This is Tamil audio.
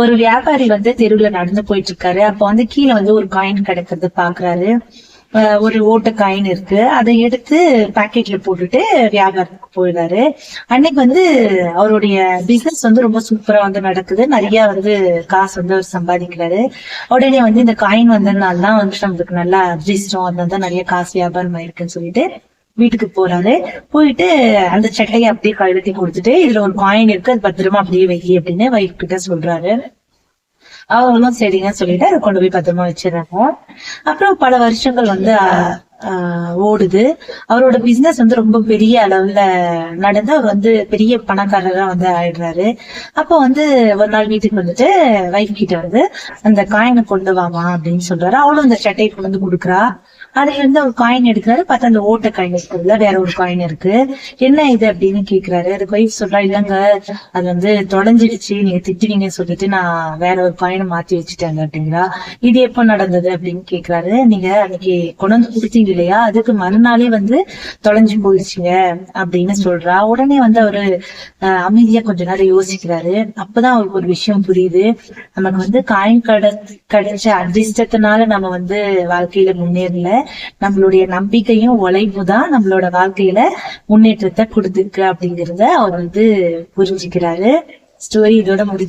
ஒரு வியாபாரி வந்து தெருவுல நடந்து போயிட்டு இருக்காரு. அப்ப வந்து கீழே வந்து ஒரு காயின் கிடக்குறது பாக்குறாரு. ஒரு ஓட்ட காயின் இருக்கு. அதை எடுத்து பாக்கெட்ல போட்டுட்டு வியாபாரத்துக்கு போயிடுறாரு. அன்னைக்கு வந்து அவருடைய பிசினஸ் வந்து ரொம்ப சூப்பரா வந்து நடக்குது. நிறைய வந்து காசு வந்து அவர் சம்பாதிக்கிறாரு. உடனே வந்து இந்த காயின் வந்ததுனால தான் வந்து நம்மளுக்கு நல்லா அதிர்ஷ்டம், அதனால தான் நிறைய காசு வியாபாரம் ஆயிருக்குன்னு சொல்லிட்டு வீட்டுக்கு போறாரு. போயிட்டு அந்த சட்டையை அப்படியே கழட்டி கொடுத்துட்டு, இதுல ஒரு காயின் இருக்கு, அது பத்திரமா அப்படியே வை அப்படின்னு வைஃப் கிட்ட சொல்றாரு. அவங்களும் சரிங்க சொல்லிட்டு அதை கொண்டு போய் பத்திரமா வச்சிடறாங்க. அப்புறம் பல வருஷங்கள் வந்து ஓடுது. அவரோட பிசினஸ் வந்து ரொம்ப பெரிய அளவுல நடந்து அவர் வந்து பெரிய பணக்காரரா வந்து ஆயிடுறாரு. அப்போ வந்து ஒரு நாள் வீட்டுக்கு வந்துட்டு வைஃப் கிட்ட வந்து அந்த காயினை கொண்டு வாமா அப்படின்னு சொல்றாரு. அவளும் அந்த சட்டையை கொண்டு வந்து கொடுக்குறா. அதுல இருந்து ஒரு காயின் எடுக்கிறாரு. பார்த்தா அந்த ஓட்ட காயின் இருக்கிறதுல வேற ஒரு காயின் இருக்கு. என்ன இது அப்படின்னு கேக்குறாரு. அதுக்கு வைஃப் சொல்றா, இல்லங்க அது வந்து தொலைஞ்சிடுச்சு, நீங்க திட்டுவீங்கன்னு சொல்லிட்டு நான் வேற ஒரு காயினை மாத்தி வச்சுட்டேங்க அப்படிங்கிறா. இது எப்ப நடந்தது அப்படின்னு கேக்குறாரு. நீங்க அன்னைக்கு கொண்டு வந்து கொடுத்தீங்க இல்லையா, அதுக்கு மறுநாளே வந்து தொலைஞ்சு போயிடுச்சுங்க அப்படின்னு சொல்றா. உடனே வந்து அவரு அமைதியா கொஞ்ச நேரம் யோசிக்கிறாரு. அப்பதான் அவருக்கு ஒரு விஷயம் புரியுது. நமக்கு வந்து காயின் கிடைச்ச அதிர்ஷ்டத்தினால நம்ம வந்து வாழ்க்கையில முன்னேறல, நம்மளுடைய நம்பிக்கையும் உழைப்பும் தான் நம்மளோட வாழ்க்கையில முன்னேற்றத்தை கொடுத்துருக்கு அப்படிங்கறத அவர் வந்து புரிஞ்சுக்கிறாரு. ஸ்டோரி இதோட முடிஞ்சு.